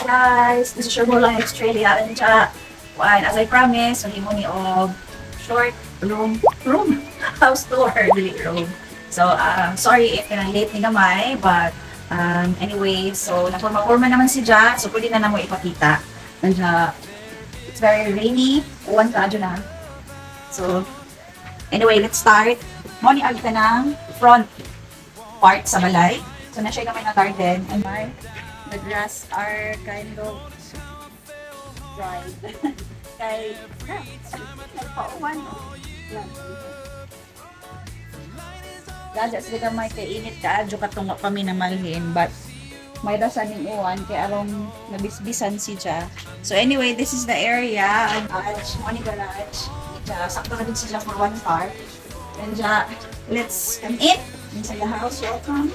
guys, this is your Boholana Australia and as I promised, hindi mo ni og short room house tour dili room. So sorry if late ni gamay, but anyway, so naporma-porma naman si Ja, so pwede na namo ipakita. And it's very rainy, uwan ka na. So anyway, let's start. Mo ni agta ng front part sa balay. So na siya gamay na garden and the grass are kind of dried. Kay pauwan. Gada sila may kainit ka adyo katong paminamalhin, but may rasan ning uwan kay arong nabisbisan si Ja. So anyway, this is the area and money garage. Sakto na din sila for one part. And let's come in inside the house. Welcome.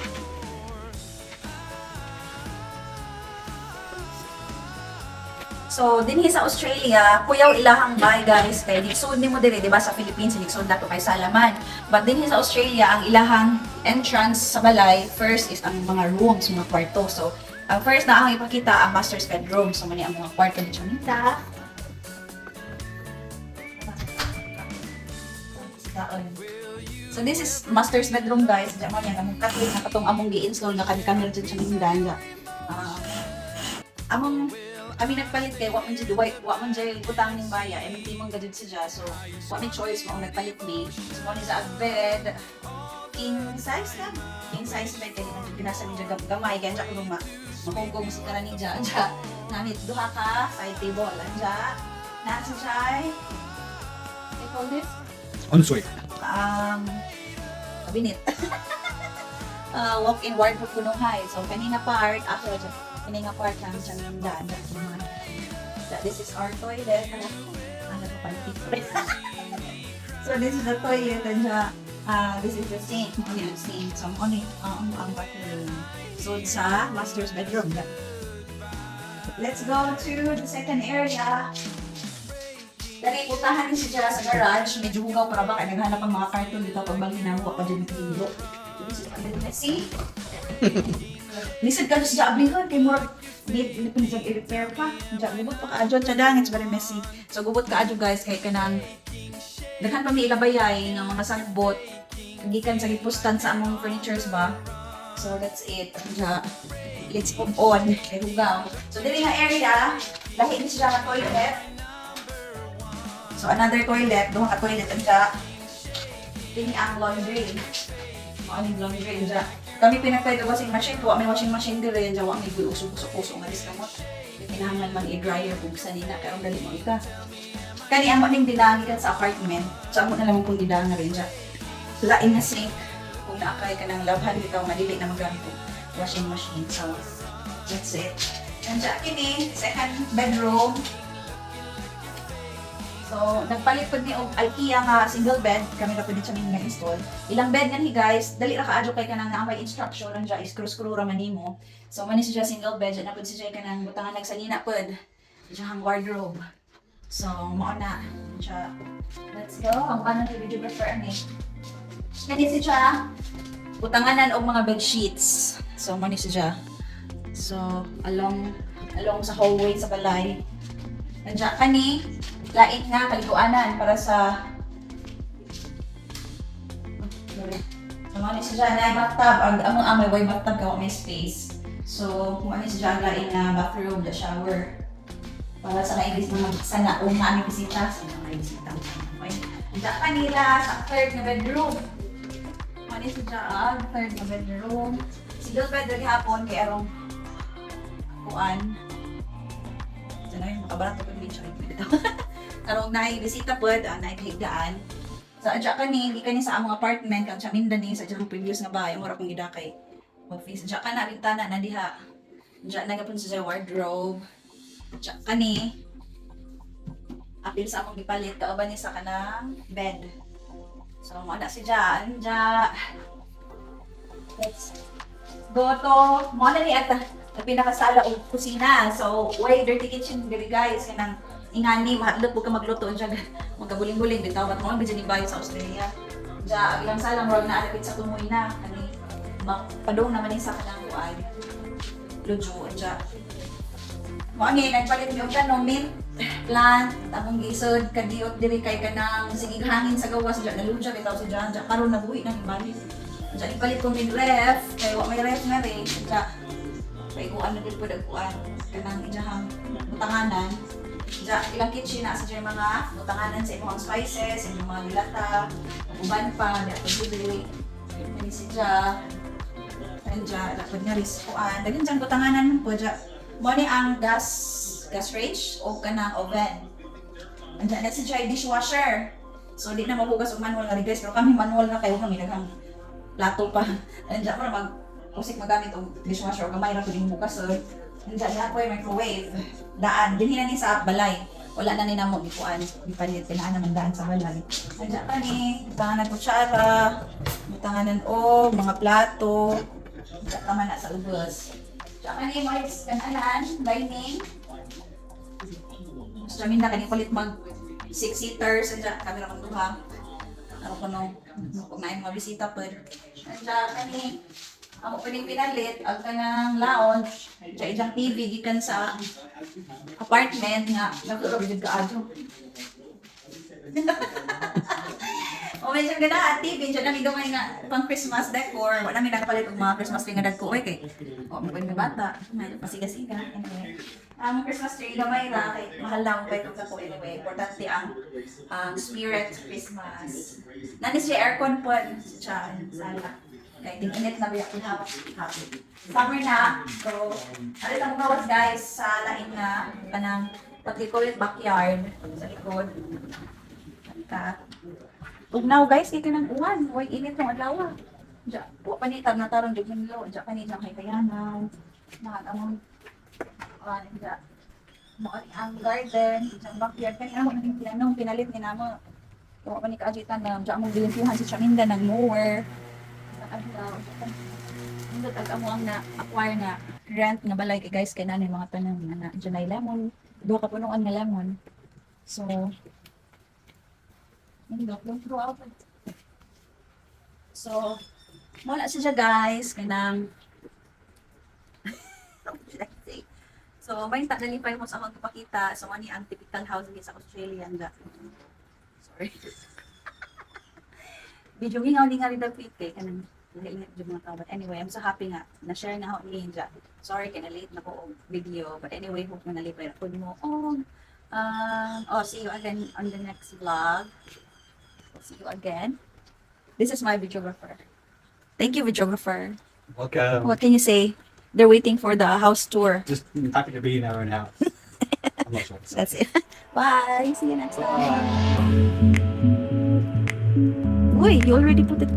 So, dinhi sa Australia, kuyaw ilahang bahay guys, kay ligsod nimo dire, di ba sa Philippines, ligsod nato kay Salaman. But dinhi sa Australia, ang ilahang entrance sa balay, first is ang mga rooms, mga kwarto. So, ang first na akong ipakita, ang master's bedroom. So, mani ang mga kwarto ni Chanita. So, this is master's bedroom guys. Diyan mo yan, among katwin na katong among gi-install na kami-kamil dyan sa Mindanda. Kami nagpalit kay wa man jay utang ning baya, empty mong gadid siya. So, wa may choice mo nagpalit mi. So, mo ni sa bed king size lang. King size bed kay nang pinasa ni gamay kay ja kuno makugong si kana ni ja. Namit duha ka side table anja. Na sa jay. They call this ensuite. Cabinet. Walk-in wardrobe kuno hay. So, kanina part after ini nga part lang siya ng daan. This is our toilet. So this is the toilet and this is the sink. Only ang sink. So only ang bathroom. So sa master's bedroom. Let's go to the second area. Dali, putahan din siya sa garage. Medyo hugaw para ba kaya naghanap ang mga cartoon dito pag bang hinahuwa pa dyan yung This is a little messy. Lisod ka siya ablihan kay murag hindi pa niya i-repair pa. Gubot pa kaadyo tsadang, it's very messy. So gubot kaadyo guys kay kanang daghan pa mi ilabayay ng mga sagbot gikan sa gipustan sa among furnitures ba. So that's it. Let's move on kay hugaw. So dili nga area lahi ni siya nga toilet. So another toilet, duha ka toilet anja. Dili ang laundry. Ang laundry anja. Kami pinagpay ka washing machine, tuwa may washing machine dire, dyan wa may usok-usok nga diskamot. Kinahangan man i-dryer kung saan nila, kaya ang dali mo ika. Kani ang maning dinangi ka sa apartment, sa mo na naman kung dinangi rin dyan. Lain na sink, kung naakay ka ng labhan dito, madili na magamit yung washing machine. So, that's it. And dyan kini, second bedroom. So, nagpalit po ni IKEA nga single bed, kami ka pwede siya nga install. Ilang bed nga ni guys, dali ra kaadyo kay kanang naamay instruction lang siya, screw ra man nimo. So, manis siya single bed, na pwede siya kanang butangan nagsalina pod. Siya hang wardrobe. So, mao na siya. Let's go. Ang ano ni videographer ani. Kani siya butanganan og mga bed sheets. So, manis siya. So, along sa hallway sa balay. Nandiyan kani lain nga kalikuanan para sa siya na bathtub ang amay way bathtub ka may space. So kung ano siya lain na bathroom, the shower para sa naibis mga sana o na aming bisita sa mga bisita. Okay. Ida kanila sa third na bedroom. Ano siya third na bedroom. Single bed rin hapon kay arong kuan. Sana yung makabarat ko din siya dito. Karong bisita pod, naghigdaan. Sa adya kani, di kani sa among apartment kang Mindanao sa adya previous nga bahay, mura kong gidakay. Office adya kana bintana na diha. Adya na gapon sa wardrobe. Adya kani apil sa among gipalit kauban ni sa kanang bed. So mo na si Jan, let's go to mo na ni ata pinakasala o kusina. So way dirty kitchen diri guys kanang ingani mahadlok pud ka magluto unsa magkabuling-buling bitaw kat mo ni bayo sa Australia. Ja ilang sala mo na alapit sa tumoy na kani padong naman sa kanang kuan. Lujo ja. Mo ani nagpalit yung kanong mint plant among gisod kadiyot diri kay kanang sigig hangin sa gawas diyan naludya bitaw si Jan karon nabuhi nang ibalik. Diyan ipalit ko min ref kay wa may ref na rin diyan kay kuan na din po dagkuan kanang ijahang butanganan. Diyan ilang kitchen na sa diyan mga butanganan sa imong spices, imong mga dilata, uban pa diyan pagdili. Ini si Jan. Diyan dapat nga ris kuan. Daghan diyan butanganan po diyan. Mo ni ang gas range o kanang oven. Andiyan na siya dishwasher. So di na mabugas og manual nga guys, pero kami manual na kayo kami daghang plato pa. Andiyan pa mag usik magamit og dishwasher o gamay ra pud imong bukas. So andiyan na po yung microwave. Daan dinhi na ni sa balay. Wala na ni namo gikuan, gipalit pinaan naman daan sa balay. Andiyan pa ni butanganan kutsara, butanganan og mga plato. Andiyan naman na sa ubos. Diyan ka ni mo kananan, dining. So, kami na palit mag 6-seaters, and kami na kong duha. Ano ko nung, kung na yung mga bisita po. And kami, ang opening pinalit, ang kanang lounge, dyan TV, gikan sa apartment nga, nagkaroon ka adyo. O medyo gana TV, dyan namin gamay nga pang Christmas decor. Wala namin nakapalit ng mga Christmas tree nga dagko. Okay, o may bata, may pasiga-siga. Anyway, ang Christmas tree gamay ra kay mahal lang kay kung ko anyway. Importante ang spirit Christmas. Nani siya aircon po sa sala. Kaya init na biyak na summer na. So, ano lang gawas guys sa lain na kanang pagkikulit backyard sa likod. Ug now guys, kay kanang uwan, way init ng adlaw. Ja, wa panitag na tarong jud hinlo, ja kanina kay kayanan. Among ja. Mo ang garden, sa backyard kanina mo nang pinanong pinalit ni namo. Wa pa ni kaagitan na ja among bilimpihan si Chaminda nag mower. Sa adlaw. Indot ag amo ang na acquire na rent nga balay kay guys kay nanay mga tanan na dyan lemon. Duha ka punuan nga lemon. So, so, wala siya guys, kanang so, may nalipay mo sa akong kapakita. So, ano ang typical house sa Australian ga. Sorry. Video hingaw ni nga rin dagpit kay kanang lilit yung mga tao. But anyway, I'm so happy nga na-share na ako ni Inja. Sorry, kina-late na ko og video. But anyway, hope mo nalipay ako mo. See you again on the next vlog. See you again. This is my videographer. Thank you, videographer. Welcome. What can you say? They're waiting for the house tour. Just happy to be in our own house. I'm not sure. That's it. Bye. See you next time. Wait, you already put it.